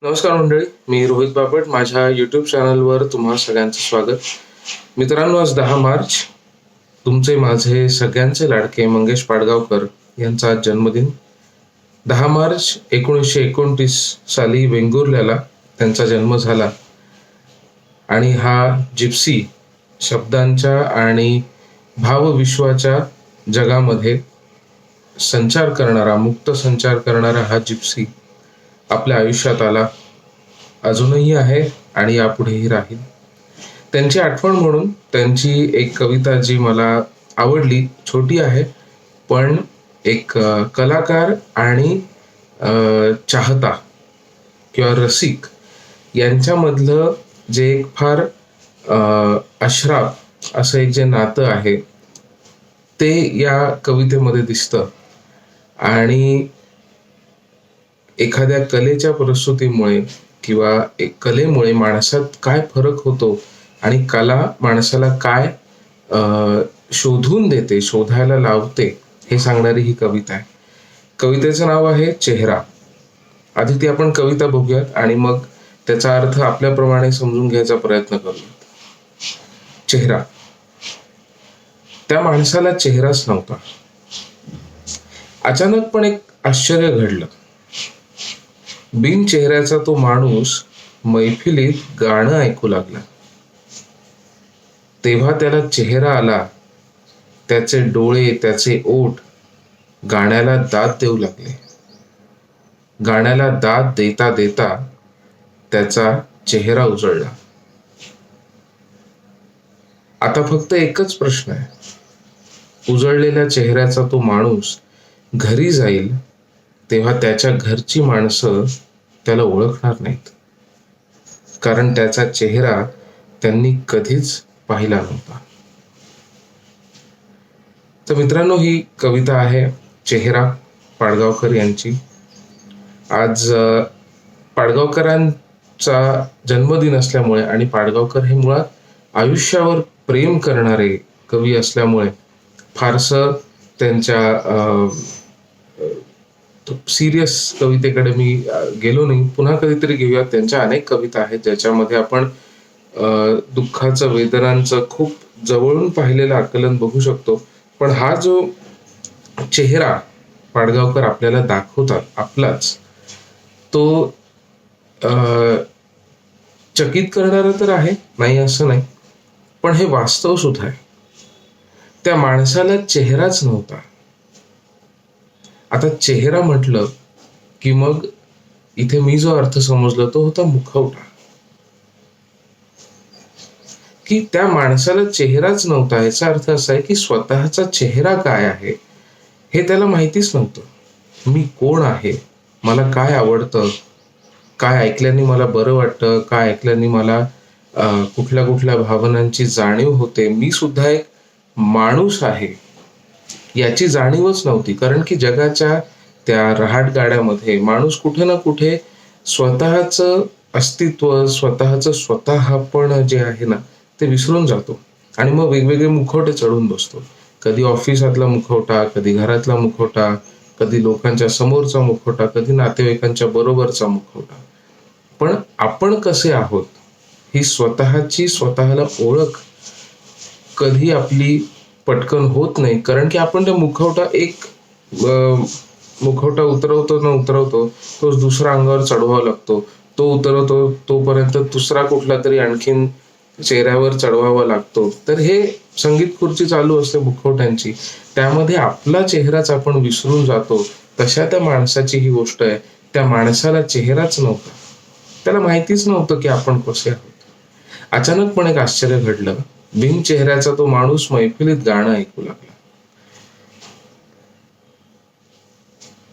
नमस्कार मंडळी, मी रोहित बापट. माझ्या यूट्यूब चॅनलवर तुम्हा सगळ्यांचं स्वागत. मित्रांनो, आज 10 मार्च, तुमचे माझे सगळ्यांचे लाडके मंगेश पाडगावकर यांचा आज जन्मदिन. 10 मार्च 1929 साली वेंगुर्ल्याला त्यांचा जन्म झाला आणि हा जिप्सी शब्दांच्या आणि भावविश्वाच्या जगामध्ये संचार करणारा, मुक्त संचार करणारा हा जिप्सी आपल्या आयुष्यात आला, अजूनही आहे आणि यापुढेही राहील. त्यांची आठवण म्हणून त्यांची एक कविता जी मला आवडली, छोटी आहे पण एक कलाकार आणि चाहता किंवा रसिक यांच्यामधलं जे एक फार अश्राप असं एक जे नातं आहे ते या कवितेमध्ये दिसतं. आणि एखाद्या कलेच्या प्रस्तुतीमुळे किंवा एक कलेमुळे माणसात काय फरक होतो आणि कला माणसाला काय शोधून देते, शोधायला लावते, हे सांगणारी ही कविता आहे. कवितेचं नाव आहे चेहरा. आधी ती आपण कविता बघूयात आणि मग त्याचा अर्थ आपल्याप्रमाणे समजून घ्यायचा प्रयत्न करूयात. चेहरा. त्या माणसाला चेहराच नव्हता. अचानक पण एक आश्चर्य घडलं. बिन चेहऱ्याचा तो माणूस मैफिलीत गाणं ऐकू लागला. तेव्हा त्याला चेहरा आला. त्याचे डोळे, त्याचे ओठ गाण्याला दाद देऊ लागले. गाण्याला दाद देता देता त्याचा चेहरा उजळला. आता फक्त एकच प्रश्न आहे. उजळलेल्या चेहऱ्याचा तो माणूस घरी जाईल तेव्हा त्याच्या घरची माणसं त्याला ओळखणार नाहीत, कारण त्याचा चेहरा त्यांनी कधीच पाहिला नव्हता. तर मित्रांनो, ही कविता आहे चेहरा, पाडगावकर यांची. आज पाडगावकरांचा जन्मदिन असल्यामुळे आणि पाडगावकर हे मुळात आयुष्यावर प्रेम करणारे कवी असल्यामुळे फारसं त्यांच्या सिरियस कवितेकडे मी गेलो नाही. पुन्हा कधीतरी घेऊया. त्यांच्या अनेक कविता आहेत ज्याच्यामध्ये आपण दुःखाचं, वेदनांचं खूप जवळून पाहिलेलं आकलन बघू शकतो. पण हा जो चेहरा पाडगावकर आपल्याला दाखवतात आपलाच, तो चकित करणारा तर आहे, नाही असं नाही, पण हे वास्तव सुद्धा आहे. त्या माणसाला चेहराच नव्हता. आता चेहरा म्हटलं की मग इथे मी जो अर्थ समजला तो होता मुखवटा. की त्या माणसाला चेहराच नव्हता याचा अर्थ असा आहे की स्वतःचा चेहरा काय आहे हे त्याला माहितीच नव्हतं. मी कोण आहे, मला काय आवडतं, काय ऐकल्याने मला बरं वाटतं, काय ऐकल्याने मला कुठल्या कुठल्या भावनांची जाणीव होते, मी सुद्धा एक माणूस आहे याची जाणीवच नव्हती. कारण की जगाच्या त्या रहाटगाड्यामध्ये माणूस कुठे ना कुठे स्वतःचं अस्तित्व, स्वतःचं स्वतःपण जे आहे ना ते विसरून जातो आणि मग वेगवेगळे मुखवटे चढून बसतो. कधी ऑफिसातला मुखवटा, कधी घरातला मुखवटा, कधी लोकांच्या समोरचा मुखवटा, कधी नातेवाईकांच्या बरोबरचा मुखवटा. पण आपण कसे आहोत ही स्वतःची स्वतःला ओळख कधी आपली पटकन होत नाही. कारण की आपण त्या मुखवटा उतरवतो न उतरवतो तोच दुसरा अंगावर चढवावा लागतो. तो उतरवतो तोपर्यंत दुसरा कुठला तरी आणखीन चेहऱ्यावर चढवावा लागतो. तर हे संगीत खुर्ची चालू असते मुखवट्यांची, त्यामध्ये आपला चेहराच आपण विसरून जातो. तशा त्या माणसाची ही गोष्ट आहे. त्या माणसाला चेहराच नव्हता. त्याला माहितीच नव्हतं की आपण कसे आहोत. अचानक पण एक आश्चर्य घडलं. बिन चेहऱ्याचा तो माणूस मैफिलीत गाणं ऐकू लागला.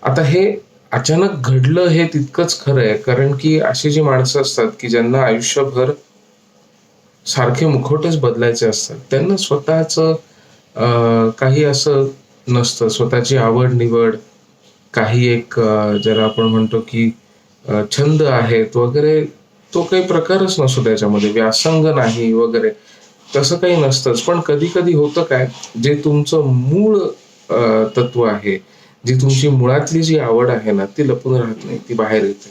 आता हे अचानक घडलं हे तितकंच खरं आहे, कारण की अशी जी माणसं असतात की ज्यांना आयुष्यभर सारखे मुखवटेच बदलायचे असतात, त्यांना स्वतःचं काही असं नसतं. स्वतःची आवड निवड, काही एक ज्याला आपण म्हणतो की छंद आहेत वगैरे, तो काही प्रकारच नसतो त्याच्यामध्ये, व्यासंग नाही वगैरे, तसं काही नसतंच. पण कधी कधी होतं काय, जे तुमचं मूळ तत्व आहे, जी तुमची मुळातली जी आवड आहे ना ती लपून राहत नाही, ती बाहेर येते.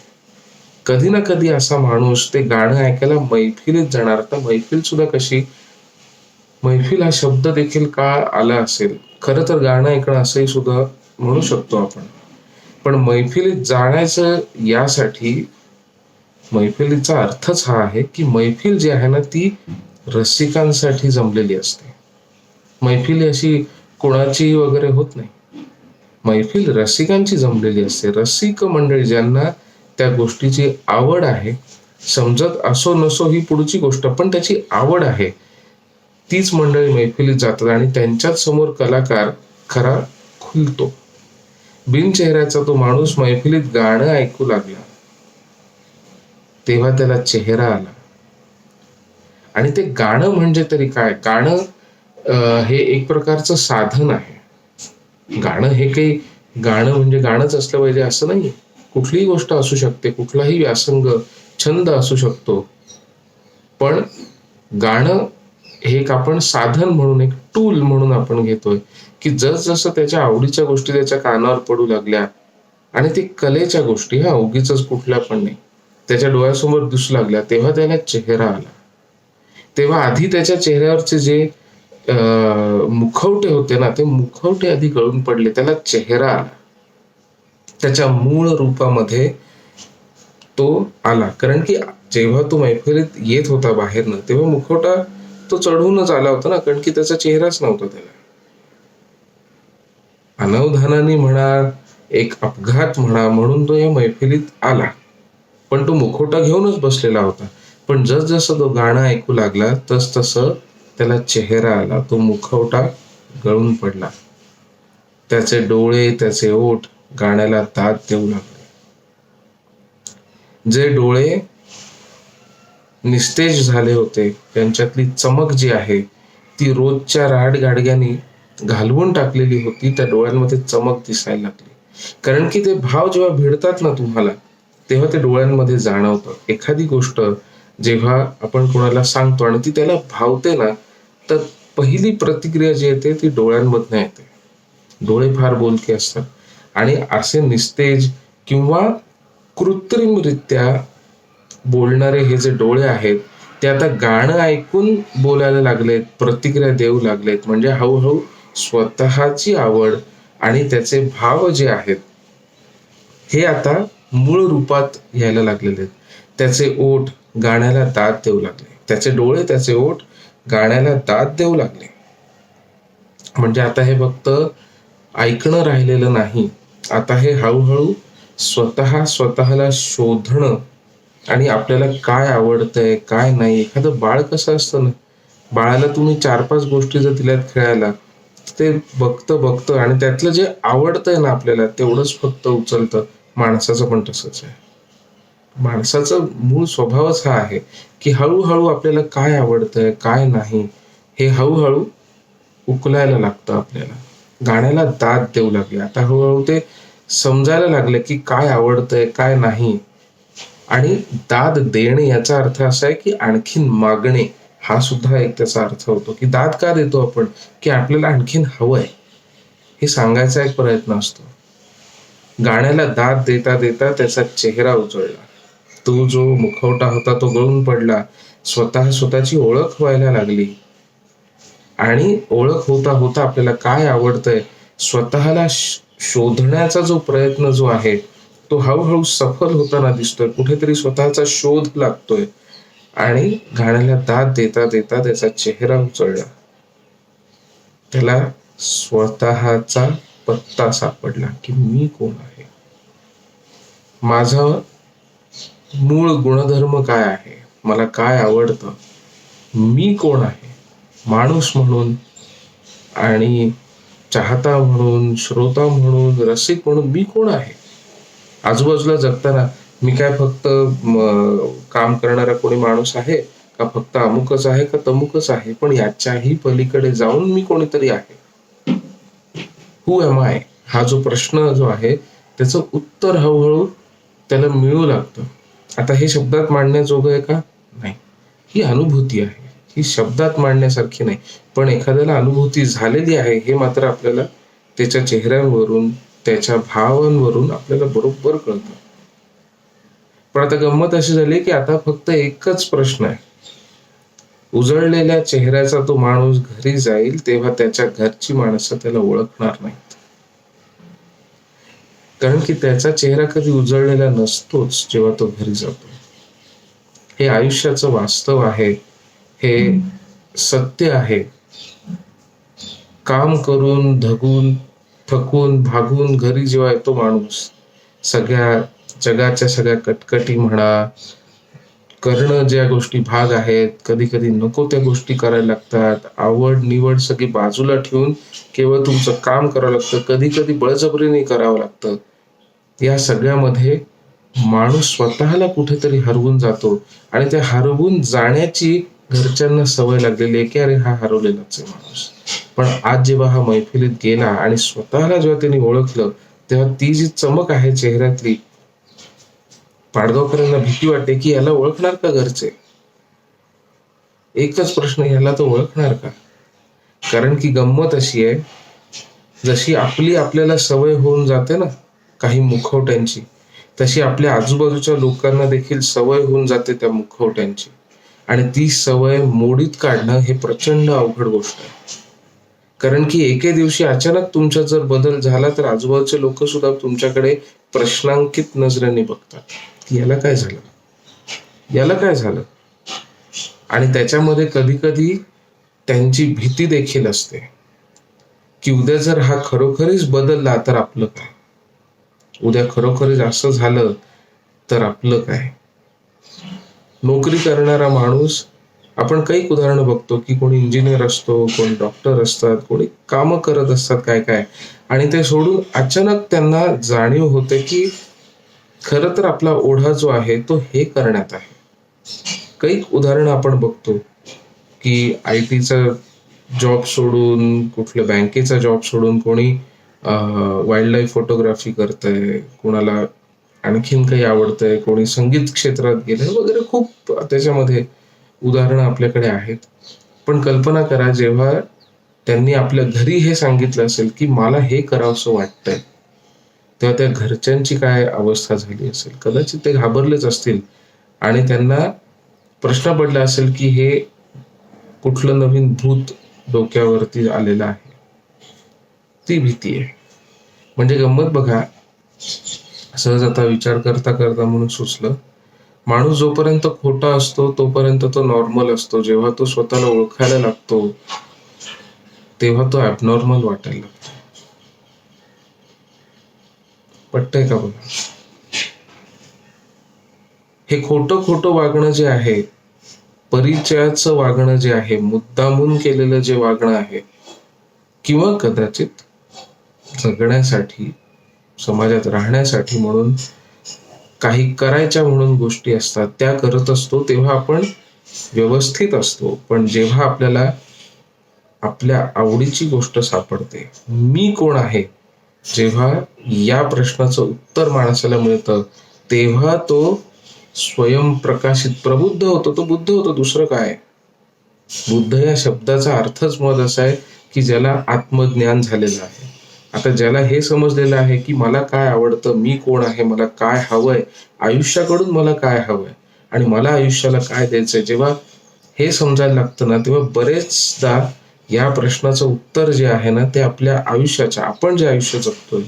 कधी ना कधी असा माणूस ते गाणं ऐकायला मैफिलीत जाणार. तर मैफिल सुद्धा कशी, मैफिल हा शब्द देखील का आला असेल, खरं तर गाणं ऐकणं असंही सुद्धा म्हणू शकतो आपण. पण मैफिलीत जाण्याचं यासाठी मैफिलीचा अर्थच हा आहे की मैफिल जी आहे ना ती रसिकांसाठी जमलेली असते. मैफिल अशी कोणाची वगैरे होत नाही. मैफिल रसिकांची जमलेली असते. रसिक मंडळी ज्यांना त्या गोष्टीची आवड आहे, समजत असो नसो ही पुढची गोष्ट, पण त्याची आवड आहे, तीच मंडळी मैफिलीत जातात आणि त्यांच्याच समोर कलाकार खरा खुलतो. बिनचेहऱ्याचा तो माणूस मैफिलीत गाणं ऐकू लागला तेव्हा त्याला चेहरा आला. आणि ते गाणं म्हणजे तरी काय, गाणं हे एक प्रकारचं साधन आहे. गाणं हे काही गाणं म्हणजे गाणंच असलं पाहिजे असं नाही. कुठलीही गोष्ट असू शकते, कुठलाही व्यासंग छंद असू शकतो. पण गाणं हे एक आपण साधन म्हणून, एक टूल म्हणून आपण घेतोय की जसं त्याच्या आवडीच्या गोष्टी त्याच्या कानावर पडू लागल्या आणि ते कलेच्या गोष्टी, हा उगीच कुठल्या पण नाही, त्याच्या डोळ्यासमोर दिसू लागल्या तेव्हा त्याला चेहरा आला. तेव्हा आधी त्याच्या चेहऱ्यावरचे जे मुखवटे होते ना, ते मुखवटे आधी गळून पडले, त्याला चेहरा आला. त्याच्या मूळ रूपामध्ये तो आला. कारण की जेव्हा तो मैफिलीत येत होता बाहेरनं, तेव्हा मुखवटा तो चढूनच आला होता ना, कारण की त्याचा चेहराच नव्हता त्याला. अनवधानाने म्हणा, एक अपघात म्हणा, म्हणून तो या मैफिलीत आला, पण तो मुखवटा घेऊनच बसलेला होता. पण जसं तो गाणं ऐकू लागला तसं त्याला चेहरा आला. तो मुखवटा गळून पडला. त्याचे डोळे, त्याचे ओठ गाण्याला दाद देऊ लागले. जे डोळे निस्तेज झाले होते, त्यांच्यातली चमक जी आहे ती रोजच्या राडगाडग्यानी घालवून टाकलेली होती, त्या डोळ्यांमध्ये चमक दिसायला लागली. कारण की ते भाव जेव्हा भिडतात ना तुम्हाला, तेव्हा ते डोळ्यांमध्ये जाणवतं. एखादी गोष्ट जेव्हा आपण कोणाला सांगतो आणि ती त्याला भावते ना, तर पहिली प्रतिक्रिया जी येते ती डोळ्यांमधनं येते. डोळे फार बोलके असतात आणि असे निस्तेज किंवा कृत्रिमरित्या बोलणारे हे जे डोळे आहेत, ते आता गाणं ऐकून बोलायला लागलेत, प्रतिक्रिया देऊ लागलेत. म्हणजे हळूहळू स्वतःची आवड आणि त्याचे भाव जे आहेत हे आता मूळ रूपात यायला लागलेले आहेत. त्याचे ओठ गाण्याला दाद देऊ लागले, त्याचे डोळे, त्याचे ओठ गाण्याला दाद देऊ लागले. म्हणजे आता हे फक्त ऐकणं राहिलेलं नाही, आता हे हळूहळू स्वतःला शोधणं आणि आपल्याला काय आवडतंय काय नाही. एखादं बाळ कसं असतं ना, बाळाला तुम्ही 4-5 गोष्टी जर दिल्यात खेळायला, ते बघतं आणि त्यातलं जे आवडतंय ना आपल्याला तेवढंच फक्त उचलतं. माणसाचं पण तसंच आहे. माणसाचा मूळ स्वभावच हा आहे की हळूहळू आपल्याला काय आवडतंय काय नाही हे हळूहळू उकलायला लागतं आपल्याला. गाण्याला दाद देऊ लागले. आता हळूहळू ते समजायला लागले की काय आवडतंय काय नाही. आणि दाद देणे याचा अर्थ असा आहे की आणखीन मागणे, हा सुद्धा एक त्याचा अर्थ होतो. की दाद का देतो आपण, की आपल्याला आणखीन हवंय हे सांगायचा एक प्रयत्न असतो. गाण्याला दाद देता देता त्याचा चेहरा उजळला. तो जो मुखवटा होता तो गळून पडला. स्वतःची ओळख व्हायला लागली. आणि ओळख होता होता आपल्याला काय आवडतंय, स्वतःला शोधण्याचा जो प्रयत्न जो आहे तो हळूहळू सफल होताना दिसतोय. कुठेतरी स्वतःचा शोध लागतोय आणि गाण्याला दाद देता देता त्याचा चेहरा उचलला. त्याला स्वतःचा पत्ता सापडला की मी कोण आहे, माझा मूळ गुणधर्म काय आहे, मला काय आवडतं, मी कोण आहे माणूस म्हणून आणि चाहता म्हणून, श्रोता म्हणून, रसिक म्हणून मी कोण आहे. आजूबाजूला जगताना मी काय फक्त काम करणारा कोणी माणूस आहे का, फक्त अमुकच आहे का तमुकच आहे, पण याच्याही पलीकडे जाऊन मी कोणीतरी आहे. हु एम आय हा जो प्रश्न जो आहे त्याचं उत्तर हळूहळू त्याला मिळू लागतं. आता हे शब्दात मांडण्याजोगं आहे का, नाही. ही अनुभूती आहे, ही शब्दात मांडण्यासारखी नाही. पण एखाद्याला अनुभूती झालेली आहे हे मात्र आपल्याला त्याच्या चेहऱ्यांवरून, त्याच्या भावांवरून आपल्याला बरोबर कळतं. पण पण आता गंमत अशी झाली की आता फक्त एकच प्रश्न आहे. उजळलेल्या चेहऱ्याचा तो माणूस घरी जाईल तेव्हा त्याच्या घरची माणसं त्याला ओळखणार नाहीत. कारण की त्याचा चेहरा कधी उजळलेला नसतोच जेव्हा तो घरी जातो. हे आयुष्याचं वास्तव आहे, हे सत्य आहे. काम करून धगून थकून भागून घरी जेव्हा येतो माणूस, सगळ्या जगाच्या सगळ्या कटकटी म्हणा, करणं ज्या गोष्टी भाग आहेत, कधी कधी नको त्या गोष्टी करायला लागतात, आवड निवड सगळी बाजूला ठेवून केवळ तुमचं काम करावं लागतं, कधी कधी बळजबरीने करावं लागतं. या सगळ्यामध्ये माणूस स्वतःला कुठेतरी हरवून जातो आणि त्या हरवून जाण्याची घरच्यांना सवय लागलेली आहे की अरे हा हरवलेलाच आहे माणूस. पण आज जेव्हा हा मैफिलीत गेला आणि स्वतःला जेव्हा त्यांनी ओळखलं तेव्हा ती जी चमक आहे चेहऱ्यातली, पाडगावकरांना भीती वाटते की याला ओळखणार का घरचे. एकच प्रश्न, याला तो ओळखणार का. कारण की गंमत अशी आहे, जशी आपली आपल्याला सवय होऊन जाते ना काही मुखवट्यांची, तशी आपल्या आजूबाजूच्या लोकांना देखील सवय होऊन जाते त्या मुखवट्यांची. आणि ती सवय मोडीत काढणं हे प्रचंड अवघड गोष्ट आहे. कारण की एके दिवशी अचानक तुमच्यात जर बदल झाला तर आजूबाजूचे लोक सुद्धा तुमच्याकडे प्रश्नांकित नजरेने बघतात की याला काय झालं, याला काय झालं. आणि त्याच्यामध्ये कधी कधी त्यांची भीती देखील असते की उद्या जर हा खरोखरीच बदलला तर आपलं काय, उद्या खरोखरीच असं झालं तर आपलं काय. नोकरी करणारा माणूस, आपण काही उदाहरणं बघतो की कोणी इंजिनियर असतो, कोणी डॉक्टर असतात, कोणी कामं करत असतात काय काय, आणि ते सोडून अचानक त्यांना जाणीव होते की खरं तर आपला ओढा जो आहे तो हे करण्यात आहे. काही उदाहरणं आपण बघतो की IT चा जॉब सोडून, कुठल्या बँकेचा जॉब सोडून कोणी वाईल्ड लाईफ फोटोग्राफी करतंय, कोणाला आणखीन काही आवडतंय, कोणी संगीत क्षेत्रात गेलंय वगैरे, खूप त्याच्यामध्ये उदाहरणं आपल्याकडे आहेत. पण कल्पना करा जेव्हा त्यांनी आपल्या घरी हे सांगितलं असेल की मला हे करावंसं वाटतंय, तेव्हा त्या घरच्यांची काय अवस्था झाली असेल. कदाचित ते घाबरलेच असतील आणि त्यांना प्रश्न पडला असेल की हे कुठलं नवीन भूत डोक्यावरती आलेलं आहे. ती भीती आहे. म्हणजे गंमत बघा, सहज आता विचार करता करता म्हणून सुचलं, माणूस जोपर्यंत खोटा असतो तोपर्यंत तो नॉर्मल असतो. जेव्हा तो स्वतःला ओळखायला लागतो तेव्हा तो ॲबनॉर्मल वाटायला लागतो. पटतंय का बघा. हे खोटं खोटं वागणं जे आहे, परिचयाचं वागणं जे आहे, मुद्दामून केलेलं जे वागणं आहे, किंवा कदाचित जगण्यासाठी, समाजात राहण्यासाठी म्हणून काही करायच्या म्हणून गोष्टी असतात त्या करत असतो, तेव्हा आपण व्यवस्थित असतो. पण जेव्हा आपल्याला आपल्या आवडीची गोष्ट सापडते, मी कोण आहे, जेव्हा या प्रश्नाचं उत्तर माणसाला मिळतं तेव्हा तो स्वयंप्रकाशित प्रबुद्ध होतो, तो बुद्ध होतो. दुसरं काय. बुद्ध या शब्दाचा अर्थच मत असा आहे की ज्याला आत्मज्ञान झालेलं आहे. आता ज्याला हे समजलेलं आहे की मला काय आवडतं, मी कोण आहे, मला काय हवंय, आयुष्याकडून मला काय हवंय आणि मला आयुष्याला काय द्यायचंय, जेव्हा हे समजायला लागतं ना तेव्हा बरेचदा या प्रश्नाचं उत्तर जे आहे ना ते आपल्या आयुष्याच्या, आपण जे आयुष्य जगतोय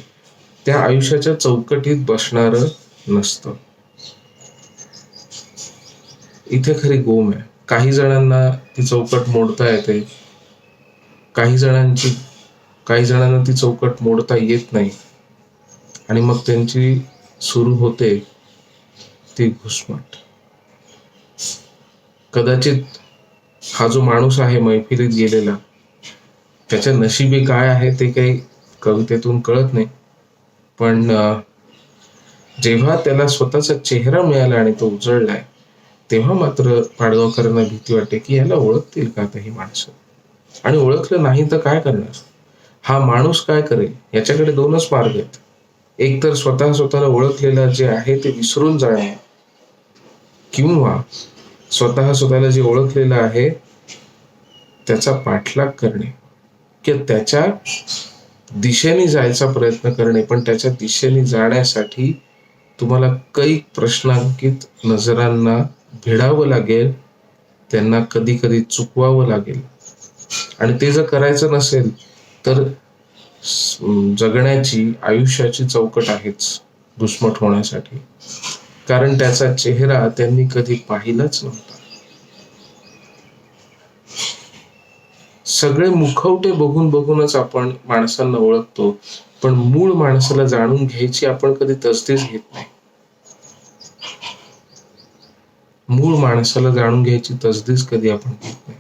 त्या आयुष्याच्या चौकटीत बसणारं नसतं. इथे खरी गोम आहे. काही जणांना ती चौकट मोडता येते, काही जणांना ती चौकट मोडता येत नाही आणि मग त्यांची सुरू होते ती घुसमट. कदाचित हा जो माणूस आहे मैफिलीत गेलेला, त्याच्या नशिबी काय आहे ते काही कवितेतून कळत नाही. पण जेव्हा त्याला स्वतःचा चेहरा मिळाला आणि तो उजळलाय तेव्हा मात्र पाडगावकरांना भीती वाटते की याला ओळखतील का आता ही माणसं, आणि ओळखलं नाही तर काय करणार. हा माणूस काय करेल. याच्याकडे दोनच मार्ग आहेत. एक तर स्वतःला ओळखलेलं जे आहे ते विसरून जाणे, किंवा स्वतःला जे ओळखलेलं आहे त्याचा पाठलाग करणे किंवा त्याच्या दिशेने जायचा प्रयत्न करणे. पण त्याच्या दिशेने जाण्यासाठी तुम्हाला कैक प्रश्नांकित नजरांना भिडावं लागेल, त्यांना कधी कधी चुकवावं लागेल. आणि ते जर करायचं नसेल तर जगण्याची आयुष्याची चौकट आहेच घुसमट होण्यासाठी, कारण त्याचा चेहरा त्यांनी कधी पाहिलाच नव्हता. सगळे मुखवटे बघून बघूनच आपण माणसांना ओळखतो, पण मूळ माणसाला जाणून घ्यायची आपण कधी तसदीच घेत नाही. मूळ माणसाला जाणून घ्यायची तसदीच कधी आपण घेत नाही.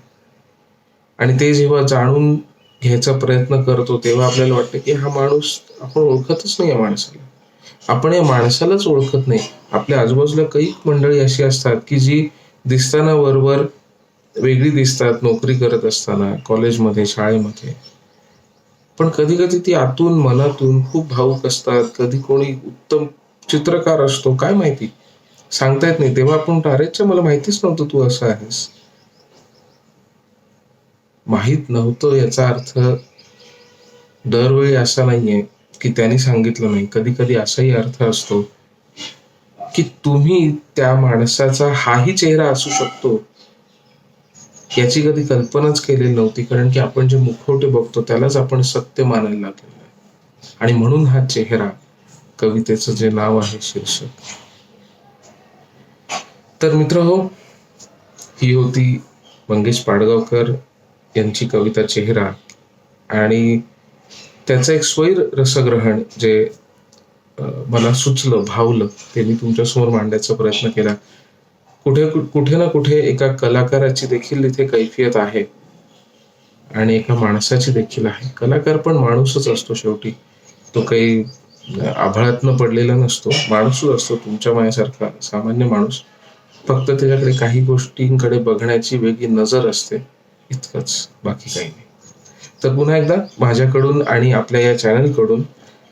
आणि ते जेव्हा जाणून घ्यायचा प्रयत्न करतो तेव्हा आपल्याला वाटतं की हा माणूस आपण ओळखतच नाही. या माणसाला आपण या माणसालाच ओळखत नाही. आपल्या आजूबाजूला कैक मंडळी अशी असतात की जी दिसताना बरोबर वेगळी दिसतात, नोकरी करत असताना, कॉलेजमध्ये, शाळेमध्ये, पण कधी कधी ती आतून मनातून खूप भावुक असतात. कधी कोणी उत्तम चित्रकार असतो, काय माहिती, सांगता येत नाही. तेव्हा आपण अरेच्या मला माहितीच नव्हतं तू असं आहेस. माहित नव्हतं याचा अर्थ दरवेळी असा नाहीये की त्यांनी सांगितलं नाही. कधी कधी असाही अर्थ असतो की तुम्ही त्या माणसाचा हाही चेहरा असू शकतो याची कधी कल्पनाच केलेली नव्हती, कारण की आपण जे मुखवटे बघतो त्यालाच आपण सत्य मानायला लागलेलो आहे. आणि म्हणून हा चेहरा कवितेचं जे नाव आहे, शीर्षक. तर मित्रहो, ही होती मंगेश पाडगावकर यांची कविता चेहरा, आणि त्याचं एक स्वैर रसग्रहण जे मला सुचलं, भावलं, ते मी तुमच्यासमोर मांडण्याचा प्रयत्न केला. कुठे ना कुठे एका कलाकाराची देखील इथे कैफियत आहे आणि एका माणसाची देखील आहे. कलाकार पण माणूसच असतो शेवटी. तो काही आभाळातनं पडलेला नसतो, माणूसच असतो, तुमच्या माझ्यासारखा सामान्य माणूस. फक्त त्याच्याकडे काही गोष्टींकडे बघण्याची वेगळी नजर असते, इतकंच, बाकी काही नाही. तर पुन्हा एकदा माझ्याकडून आणि आपल्या या चॅनलकडून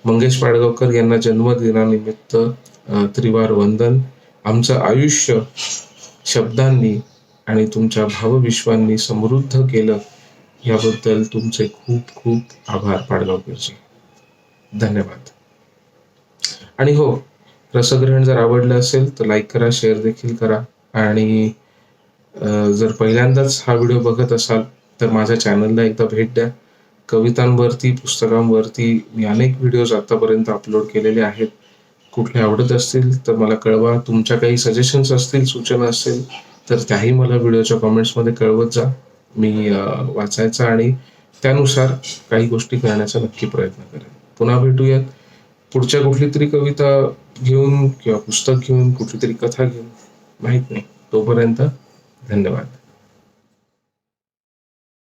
मंगेश पाडगावकर यांना जन्मदिनानिमित्त त्रिवार वंदन. आमचं आयुष्य शब्दांनी आणि तुमच्या भावविश्वांनी समृद्ध केलं याबद्दल तुमचे खूप खूप आभार पाडगावकरजी. धन्यवाद. आणि हो, रसग्रहण जर आवडलं असेल तर लाईक करा, शेअर देखील करा. आणि जर पहिल्यांदाच हा व्हिडिओ बघत असाल तर माझ्या चॅनलला एकदा भेट द्या. कवितांवरती, पुस्तकांवरती मी अनेक व्हिडिओज आतापर्यंत अपलोड केलेले आहेत. कुठले आवडत असतील तर मला कळवा. तुमच्या काही सजेशन्स असतील, सूचना असतील तर त्याही मला व्हिडिओच्या कमेंट्समध्ये कळवत जा. मी वाचायचा आणि त्यानुसार काही गोष्टी करण्याचा नक्की प्रयत्न करेन. पुन्हा भेटूयात पुढच्या कुठली तरी कविता घेऊन किंवा पुस्तक घेऊन, कुठली तरी कथा घेऊन, माहित नाही. तोपर्यंत धन्यवाद.